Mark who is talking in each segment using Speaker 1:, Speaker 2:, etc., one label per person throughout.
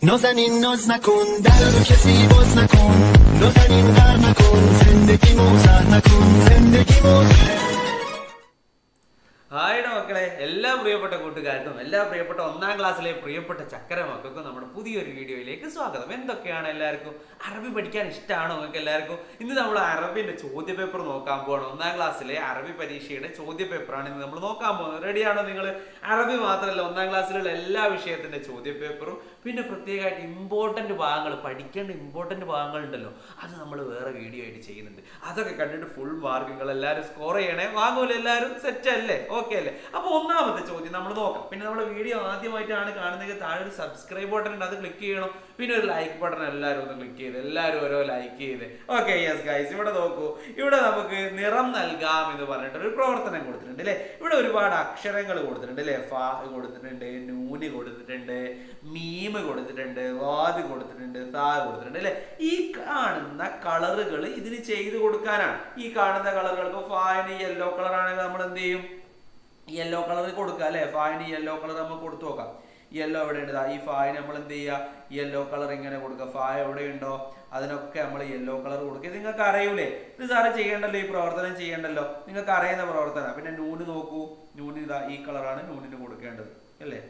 Speaker 1: نازنین ناز نکن در رو کسی باز نکن نازنین غر نکن زندگی موزر نکن زندگی موزر
Speaker 2: ഹായുടെ മക്കളെ, എല്ലാ പ്രിയപ്പെട്ട കൂട്ടുകാർക്കും എല്ലാ പ്രിയപ്പെട്ട ഒന്നാം ക്ലാസ്സിലെ പ്രിയപ്പെട്ട ചക്കര മക്കൾക്കും നമ്മുടെ പുതിയൊരു വീഡിയോയിലേക്ക് സ്വാഗതം. എന്തൊക്കെയാണ് എല്ലാവർക്കും അറബി പഠിക്കാൻ ഇഷ്ടമാണോ നിങ്ങൾക്ക് എല്ലാവർക്കും? ഇന്ന് നമ്മൾ അറബിന്റെ ചോദ്യ പേപ്പർ നോക്കാൻ പോകണം. ഒന്നാം ക്ലാസ്സിലെ അറബി പരീക്ഷയുടെ ചോദ്യ പേപ്പറാണ് ഇന്ന് നമ്മൾ നോക്കാൻ പോകുന്നത്. റെഡിയാണോ നിങ്ങൾ? അറബി മാത്രമല്ല, ഒന്നാം ക്ലാസ്സിലുള്ള എല്ലാ വിഷയത്തിന്റെ ചോദ്യ പേപ്പറും പിന്നെ പ്രത്യേകമായിട്ട് ഇമ്പോർട്ടന്റ് ഭാഗങ്ങൾ, പഠിക്കേണ്ട ഇമ്പോർട്ടന്റ് ഭാഗങ്ങൾ ഉണ്ടല്ലോ, അത് നമ്മൾ വേറെ വീഡിയോ ആയിട്ട് ചെയ്യുന്നുണ്ട്. അതൊക്കെ കണ്ടിട്ട് ഫുൾ മാർക്കുകൾ എല്ലാവരും സ്കോർ ചെയ്യണേ. വാങ്ങൂല എല്ലാവരും? സെറ്റ് അല്ലേ? ഓക്കെ അല്ലേ? അപ്പൊ ഒന്നാമത്തെ ചോദ്യം നമ്മൾ നോക്കാം. പിന്നെ നമ്മുടെ വീഡിയോ ആദ്യമായിട്ടാണ് കാണുന്നതെങ്കിൽ താഴെ ഒരു സബ്സ്ക്രൈബ് ബട്ടൺ ഉണ്ട്, അത് ക്ലിക്ക് ചെയ്യണം. പിന്നെ ഒരു ലൈക്ക് ബട്ടൺ എല്ലാവരും ഒന്ന് ക്ലിക്ക് ചെയ്ത് എല്ലാവരും ഓരോ ലൈക്ക് ചെയ്ത്. ഓക്കെ, യെസ് ഗൈസ്, ഇവിടെ നോക്കൂ. ഇവിടെ നമുക്ക് നിറം നൽകാം എന്ന് പറഞ്ഞിട്ട് ഒരു പ്രവർത്തനം കൊടുത്തിട്ടുണ്ട് അല്ലേ. ഇവിടെ ഒരുപാട് അക്ഷരങ്ങൾ കൊടുത്തിട്ടുണ്ട് അല്ലേ. ഫ കൊടുത്തിട്ടുണ്ട്, നൂന് കൊടുത്തിട്ടുണ്ട്, മീമ് കൊടുത്തിട്ടുണ്ട്, വാദ് കൊടുത്തിട്ടുണ്ട്, താ കൊടുത്തിട്ടുണ്ട് അല്ലെ. ഈ കാണുന്ന കളറുകൾ ഇതിന് ചെയ്ത് കൊടുക്കാനാണ്. ഈ കാണുന്ന കളറുകൾ ഇപ്പൊ ഫായിന് യെല്ലോ കളർ ആണെങ്കിൽ നമ്മൾ എന്ത് ചെയ്യും? യെല്ലോ കളർ കൊടുക്കുക അല്ലെ. ഫായിന് യെല്ലോ കളർ നമുക്ക് കൊടുത്തു നോക്കാം. യെല്ലോ എവിടെ ഉണ്ട്? ഈ ഫായിന് നമ്മൾ എന്ത് ചെയ്യുക? യെല്ലോ കളർ ഇങ്ങനെ കൊടുക്കുക. ഫായ എവിടെയുണ്ടോ അതിനൊക്കെ നമ്മൾ യെല്ലോ കളർ കൊടുക്കുക. നിങ്ങൾക്ക് അറിയൂലേ? ഇത് സാറ് ചെയ്യണ്ടല്ലോ, ഈ പ്രവർത്തനം ചെയ്യണ്ടല്ലോ, നിങ്ങൾക്ക് അറിയുന്ന പ്രവർത്തനം. പിന്നെ നൂന് നോക്കൂ. നൂന് ഇതാ ഈ കളറാണ് നൂനിന് കൊടുക്കേണ്ടത് അല്ലേ.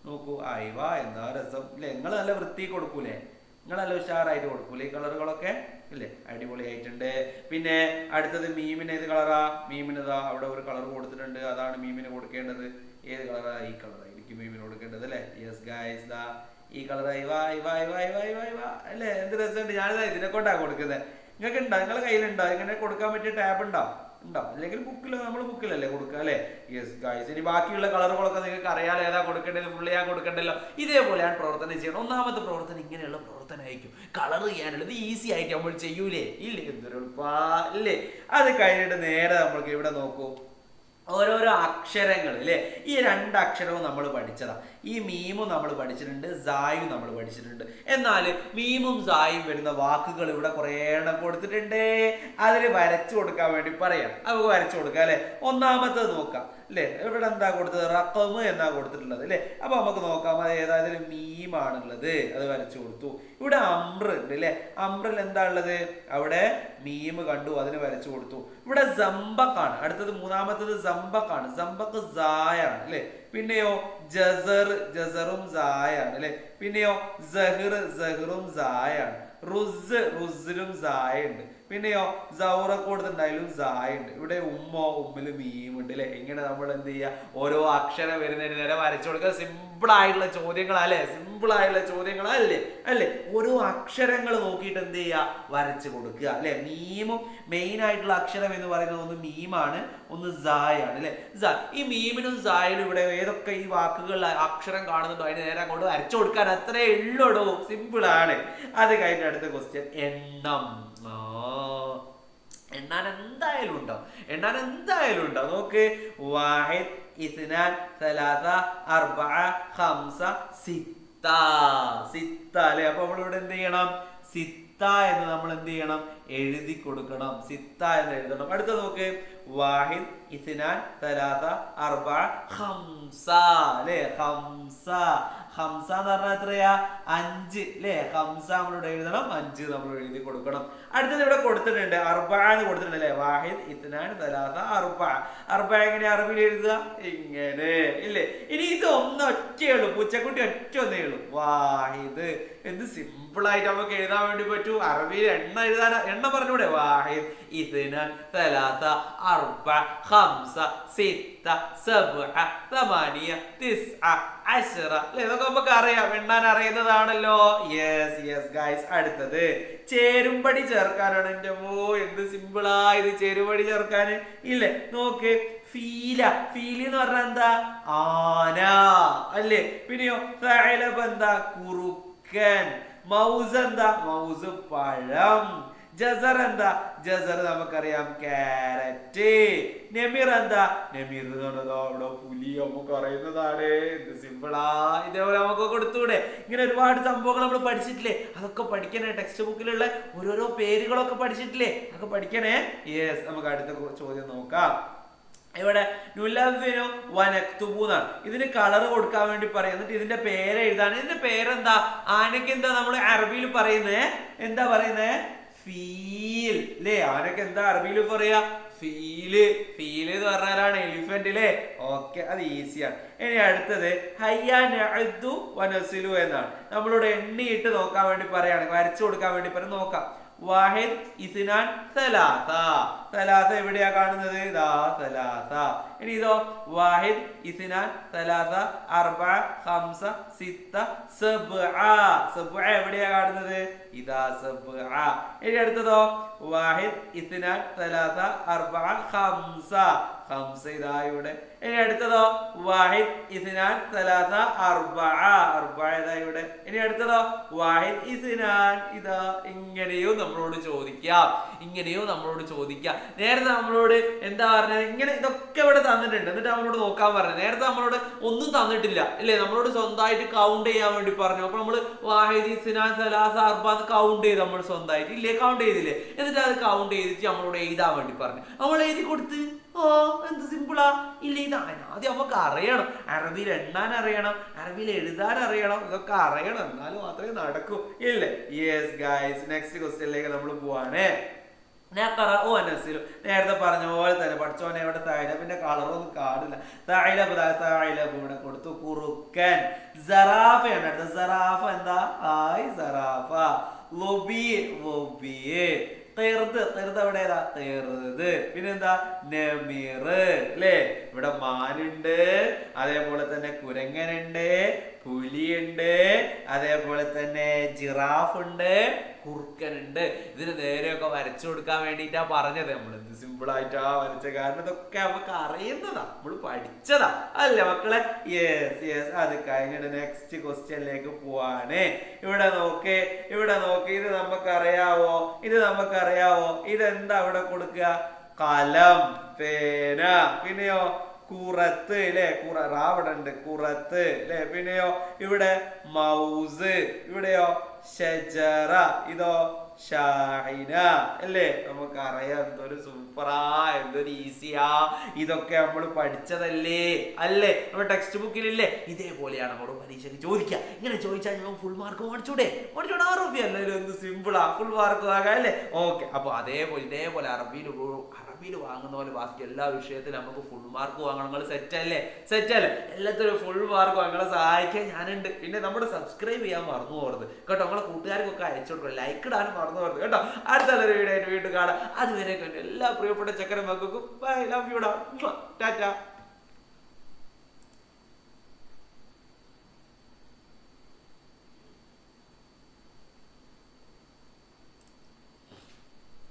Speaker 2: നോക്കൂ, അയവ എന്താ രസം അല്ലെ. നിങ്ങൾ നല്ല വൃത്തി കൊടുക്കൂലേ? നിങ്ങൾ നല്ല ഉഷാറായിട്ട് കൊടുക്കൂലേ ഈ കളറുകളൊക്കെ ഇല്ലേ? അടിപൊളിയായിട്ടുണ്ട്. പിന്നെ അടുത്തത് മീമിന് ഏത് കളറാ? മീമിനതാ അവിടെ ഒരു കളർ കൊടുത്തിട്ടുണ്ട്, അതാണ് മീമിന് കൊടുക്കേണ്ടത്. ഏത് കളറാ? ഈ കളറായിരിക്കും മീമിന് കൊടുക്കേണ്ടത് അല്ലെ. യെസ് ഗൈസ്, ദാ ഈ കളർ അല്ലേ. എന്ത് രസമുണ്ട്. ഞാനിതാ ഇതിനെ കൊണ്ടാ കൊടുക്കുന്നത്. നിങ്ങൾക്ക് ഉണ്ടോ? നിങ്ങളുടെ കയ്യിലുണ്ടോ ഇങ്ങനെ കൊടുക്കാൻ പറ്റിയ ടാബ് ഉണ്ടോ? അല്ലെങ്കിൽ ബുക്കിലോ? നമ്മൾ ബുക്കിലല്ലേ കൊടുക്കുക അല്ലെ. യെസ് ഗൈസ്, ഇനി ബാക്കിയുള്ള കളറുകളൊക്കെ നിങ്ങൾക്ക് അറിയാലോ, ഏതാ കൊടുക്കേണ്ടത്, ഫുള്ള് ഞാൻ കൊടുക്കണ്ടല്ലോ. ഇതേപോലെയാണ് പ്രവർത്തനം ചെയ്യണം. ഒന്നാമത്തെ പ്രവർത്തനം ഇങ്ങനെയുള്ള പ്രവർത്തനമായിരിക്കും. കളർ ചെയ്യാനുള്ളത് ഈസി ആയിട്ട് നമ്മൾ ചെയ്യൂലേ? ഇല്ലേ? എന്തൊരു ഇല്ലേ. അത് കഴിഞ്ഞിട്ട് നേരെ നമ്മൾക്ക് ഇവിടെ നോക്കൂ, ഓരോരോ അക്ഷരങ്ങൾ അല്ലേ. ഈ രണ്ട് അക്ഷരവും നമ്മൾ പഠിച്ചതാ. ഈ മീമും നമ്മൾ പഠിച്ചിട്ടുണ്ട്, സായും നമ്മൾ പഠിച്ചിട്ടുണ്ട്. എന്നാൽ മീമും സായും വരുന്ന വാക്കുകൾ ഇവിടെ കുറേ എണ്ണം കൊടുത്തിട്ടുണ്ട്. അതിന് വരച്ചു കൊടുക്കാൻ വേണ്ടി പറയാം. നമുക്ക് വരച്ചു കൊടുക്കാം അല്ലെ. ഒന്നാമത്തത് നോക്കാം അല്ലെ. ഇവിടെ എന്താ കൊടുത്തത്? റഖമ് എന്നാ കൊടുത്തിട്ടുള്ളത് അല്ലെ. അപ്പൊ നമുക്ക് നോക്കാം അത് ഏതായാലും മീമാണുള്ളത്, അത് വരച്ചു കൊടുത്തു. ഇവിടെ അമ്ര ഉണ്ട് അല്ലെ. അമ്രിൽ എന്താ ഉള്ളത്? അവിടെ മീമ് കണ്ടു, അതിന് വരച്ചു കൊടുത്തു. ഇവിടെ സമ്പക്കാണ് അടുത്തത്. മൂന്നാമത്തത് സമ്പക്കാണ്. സമ്പക്ക് സായാണ് അല്ലെ. പിന്നെയോ ജസർ, ജസറും സായാണ് അല്ലെ. പിന്നെയോ സഹിർ, സഹിറും സായാണ്. റുസ്, റുസിലും സായുണ്ട്. പിന്നെയോ സൗറക്ക് കൊടുത്തിട്ടുണ്ടായാലും സായുണ്ട്. ഇവിടെ ഉമ്മോ, ഉമ്മില് മീമുണ്ട് അല്ലെ. ഇങ്ങനെ നമ്മൾ എന്ത് ചെയ്യുക? ഓരോ അക്ഷരം വരുന്നതിന് നേരെ വരച്ചു കൊടുക്കുക. സിമ്പിൾ ആയിട്ടുള്ള ചോദ്യങ്ങളല്ലേ? സിമ്പിൾ ആയിട്ടുള്ള ചോദ്യങ്ങളല്ലേ അല്ലേ. ഓരോ അക്ഷരങ്ങൾ നോക്കിയിട്ട് എന്ത് ചെയ്യുക? വരച്ചു കൊടുക്കുക അല്ലെ. മീമും മെയിൻ ആയിട്ടുള്ള അക്ഷരം എന്ന് പറയുന്നത് ഒന്ന് മീമാണ്, ഒന്ന് സായാണ് അല്ലെ. ഈ മീമിനും സായിനും ഇവിടെ ഏതൊക്കെ ഈ വാക്കുകൾ അക്ഷരം കാണുന്നുണ്ടോ അതിന് നേരെ അങ്ങോട്ട് വരച്ചു കൊടുക്കാൻ അത്രേ ഉള്ളൂ. സിമ്പിൾ ആണ്. അത് കഴിഞ്ഞ അടുത്ത ക്വസ്റ്റ്യൻ എണ്ണം. എണ്ണാൻ എന്തായാലും ഉണ്ടോ? എണ്ണാൻ എന്തായാലും ഉണ്ടോ? നോക്ക്, വാഹിദ്, ഇസ്നാൻ, സലാസ, അർബഅ, ഖംസ, സിത്ത. സിത്ത അല്ലെ. അപ്പൊ നമ്മളിവിടെ എന്ത് ചെയ്യണം? സിത്ത എന്ന് നമ്മൾ എന്ത് ചെയ്യണം? എഴുതി കൊടുക്കണം. സിത്ത എന്ന് എഴുതണം. അടുത്ത നോക്ക്, വാഹിദ്, ഇസ്നാൻ, സലാസ, അർബഅ, ഖംസ അല്ലെ. ഖംസ. ഹംസ എന്ന് പറഞ്ഞാൽ എത്രയാ? 5 അല്ലെ. ഹംസ നമ്മളിവിടെ എഴുതണം, 5 നമ്മൾ എഴുതി കൊടുക്കണം. അടുത്തത് ഇവിടെ കൊടുത്തിട്ടുണ്ട്, അർബഅന്ന് കൊടുത്തിട്ടുണ്ട് അല്ലെ. വാഹിദ്, ഇത്നാൻ, സലാസ, അർബഅ. അർബഅ എങ്ങനെ അറബിയിൽ എഴുതുക? ഇങ്ങനെ ഇല്ലേ. ഇനി ഇത് ഒന്നൊറ്റേ ഉള്ളൂ, പൂച്ചക്കുട്ടി ഒറ്റ ഒന്നേ ഉള്ളൂ, വാഹിദ്. എന്ത് സിമ്പിൾ ആയിട്ട് നമുക്ക് എഴുതാൻ വേണ്ടി പറ്റൂ. അറബിയിൽ എണ്ണ എഴുതാൻ എണ്ണ പറഞ്ഞൂടെ? വാഹിദ്, ഇത്നാൻ, സലാസ, അർബഅ, ഖംസ, സിത്ത, സബ്അ, തമാനിയ, തിസ്അ, അശ്റ അല്ലെ. ഇതൊക്കെ നമുക്ക് അറിയാം, എണ്ണാൻ അറിയുന്നതാണല്ലോ. Yes yes guys. അടുത്തത് ചേരുംപടി ചേർക്കാനാണ്. എൻ്റെ എന്ത് സിമ്പിളാ ഇത് ചേരുംപടി ചേർക്കാന് ഇല്ലേ. നോക്ക്, ഫീല. ഫീലി എന്ന് പറഞ്ഞാൽ എന്താ? ആന അല്ലേ. പിന്നെയോ സഅലബ് എന്താ? കുറുക്കൻ. മൗസ് എന്താ? മൗസ് പഴം. ജസർ എന്താ? ജസർ നമുക്കറിയാം, ക്യാരറ്റ്. നെമിർ എന്താ? നെമിർ എന്ന് പറഞ്ഞതോ അവിടെ പുലി, നമുക്ക് അറിയുന്നതാണ്. എന്ത് സിമ്പിളാ. ഇതേപോലെ നമുക്ക് കൊടുത്തൂടെ? ഇങ്ങനെ ഒരുപാട് സംഭവങ്ങൾ നമ്മൾ പഠിച്ചിട്ടില്ലേ? അതൊക്കെ പഠിക്കണേ. ടെക്സ്റ്റ് ബുക്കിലുള്ള ഓരോരോ പേരുകളൊക്കെ പഠിച്ചിട്ടില്ലേ? അതൊക്കെ പഠിക്കണേ. യെസ്, നമുക്ക് അടുത്ത ചോദ്യം നോക്കാം. ഇവിടെ നുലവ്വിനു വനക്തുബു എന്നാണ്. ഇതിന് കളർ കൊടുക്കാൻ വേണ്ടി പറയും. എന്നിട്ട് ഇതിന്റെ പേര് എഴുതാണ്. ഇതിന്റെ പേരെന്താ? ആനക്ക് എന്താ നമ്മൾ അറബിയിൽ പറയുന്നേ? എന്താ പറയുന്നേ? ഫീൽ അല്ലേ? ആനക്ക് എന്താ അറബിയിൽ പറയാ? ഫീല്. ഫീല് എന്ന് പറഞ്ഞാലാണ് എലിഫന്റ് അല്ലേ? ഓക്കെ, അത് ഈസിയാണ്. ഇനി അടുത്തത് ഹയ്യാനഅദു വനസിലു എന്നാണ്. നമ്മളോട് എണ്ണിയിട്ട് നോക്കാൻ വേണ്ടി പറയാണ്, വരച്ചു കൊടുക്കാൻ വേണ്ടി പറയും. നോക്കാം. വാഹിദ് ഇസ്നാൻ സലാസ. സലാസ എവിടെയാ കാണുന്നത്? ഇതാ സലാസ. ഇനി ഇതോ വാഹിദ് ഇസ്നാൻ സലാസ അർബഅ ഖംസ സിത്ത സബ്അ. സബ്അ എവിടെയാ കാണുന്നത്? ഇതാ സബ്അ. ഇനി അടുത്തതോ വാഹിദ് ഇസ്നാൻ സലാസ അർബഅ ഖംസ. ഖംസ ഇതാ ഇവിടെ. ഇനി അടുത്തതോ വാഹിദ് ഇസ്നാൻ സലാസ അർബഅ. അർബഅ ഇതാ ഇവിടെ. ഇനി അടുത്തതോ വാഹിദ് ഇസ്നാൻ. ഇതാ ഇങ്ങനെയോ നമ്മളോട് ചോദിക്കാം, ഇങ്ങനെയോ നമ്മളോട് ചോദിക്കാം. നേരത്തെ നമ്മളോട് എന്താ പറഞ്ഞത്? ഇങ്ങനെ ഇതൊക്കെ ഇവിടെ തന്നിട്ടുണ്ട്. എന്നിട്ട് നമ്മളോട് നോക്കാൻ പറഞ്ഞു. നേരത്തെ നമ്മളോട് ഒന്നും തന്നിട്ടില്ല അല്ലേ? നമ്മളോട് സ്വന്തമായിട്ട് കൗണ്ട് ചെയ്യാൻ വേണ്ടി പറഞ്ഞു. അപ്പൊ നമ്മള് വാഹിദ് ഇസ്നാൻ സലാസ അർബഅ കൗണ്ട് ചെയ്ത് നമ്മൾ സ്വന്തമായിട്ട് ഇല്ലേ? കൗണ്ട് ചെയ്തില്ലേ? എന്നിട്ട് അത് കൗണ്ട് ചെയ്തിട്ട് നമ്മളോട് എഴുതാൻ വേണ്ടി പറഞ്ഞു. നമ്മൾ എഴുതി കൊടുത്ത്. ഓ, എന്ത് സിമ്പിളാ ഇല്ലേ? ഇതാണ് ആദ്യം നമുക്ക് അറിയണം. അറബിയിൽ എണ്ണാൻ അറിയണം, അറബിയിൽ എഴുതാൻ അറിയണം. ഇതൊക്കെ അറിയണം, എന്നാലും മാത്രമേ നടക്കൂ ഇല്ലേ? യെസ് ഗൈസ്, നെക്സ്റ്റ് ക്വസ്റ്റ്യനിലേക്ക് നമ്മൾ പോവാണ്. നേരത്തെ പറഞ്ഞ പോലെ തന്നെ പഠിച്ചോനെ ഇവിടെ തൈലബിന്റെ കളറൊന്നും കാണില്ല. തൈലബ് ഇവിടെ കൊടുത്തു. കുറുക്കൻ. സറാഫയാണ് അടുത്തത്. സറാഫ എന്താ? ഹായ് സറാഫ. എവിടെയാ? പിന്നെന്താ? നെമിറ് അല്ലേ? ഇവിടെ മാനുണ്ട്, അതേപോലെ തന്നെ കുരങ്ങനുണ്ട്, പുലിയുണ്ട്, അതേപോലെ തന്നെ ജിറാഫ് ഉണ്ട്, കുറുക്കനുണ്ട്. ഇതിന് നേരെയൊക്കെ വരച്ചു കൊടുക്കാൻ വേണ്ടിയിട്ടാ പറഞ്ഞത്. നമ്മൾ എന്ത് സിമ്പിൾ ആയിട്ടാ വരച്ച, കാരണം ഇതൊക്കെ നമുക്ക് അറിയുന്നതാ, നമ്മൾ പഠിച്ചതാ അല്ലേ മക്കളെ? Yes yes. അത് കഴിഞ്ഞിട്ട് നെക്സ്റ്റ് ക്വസ്റ്റ്യനിലേക്ക് പോവാണ്. ഇവിടെ നോക്ക്, ഇവിടെ നോക്ക്. ഇത് നമുക്കറിയാവോ? ഇത് നമുക്കറിയാവോ? ഇതെന്താ ഇവിടെ കൊടുക്കുക? കലം, പേന. പിന്നെയോ കുറത്ത് അല്ലെ? റാവിടെ ഉണ്ട്. കുറത്ത് അല്ലെ? പിന്നെയോ ഇവിടെ മൗസ്. ഇവിടെയോ ഷജറ. ഇതോ ഷാഹിന അല്ലേ? നമുക്കറിയാം. എന്തൊരു സൂപ്പറാ, എന്തൊരു ഈസിയാ. ഇതൊക്കെ നമ്മൾ പഠിച്ചതല്ലേ അല്ലേ? നമ്മുടെ ടെക്സ്റ്റ് ബുക്കിലില്ലേ? ഇതേപോലെയാണ് നമ്മുടെ പരീക്ഷയ്ക്ക് ചോദിക്കുക. ഇങ്ങനെ ചോദിച്ചാൽ നമുക്ക് ഫുൾ മാർക്ക് മേടിച്ചൂടെ? അല്ലാലും എന്ത് സിമ്പിളാ, ഫുൾ മാർക്ക് വാങ്ങാം അല്ലേ? ഓക്കെ. അപ്പൊ ഇതേപോലെ അറബിയിൽ വാങ്ങുന്ന പോലെ ബാക്കി എല്ലാ വിഷയത്തിലും നമുക്ക് ഫുൾ മാർക്ക് വാങ്ങണം. നിങ്ങൾ സെറ്റല്ലേ? എല്ലാത്തിലും ഫുൾ മാർക്ക് വാങ്ങാൻ സഹായിക്കാൻ ഞാനുണ്ട്. പിന്നെ നമ്മുടെ സബ്സ്ക്രൈബ് ചെയ്യാൻ മറന്നു പോകരുത് കേട്ടോ. നമ്മളെ കൂട്ടുകാർക്കൊക്കെ അയച്ചു കൊടുക്കണം, ലൈക്ക് ഇടാനും മറന്നു പോകരുത് കേട്ടോ. അടുത്ത നല്ലൊരു വീഡിയോ ആയിട്ട് വീണ്ടും കാണാം. അതുവരെ എല്ലാ പ്രിയപ്പെട്ട ചക്കര മക്കൾക്കും ബൈ, ലവ് യു ടാറ്റ.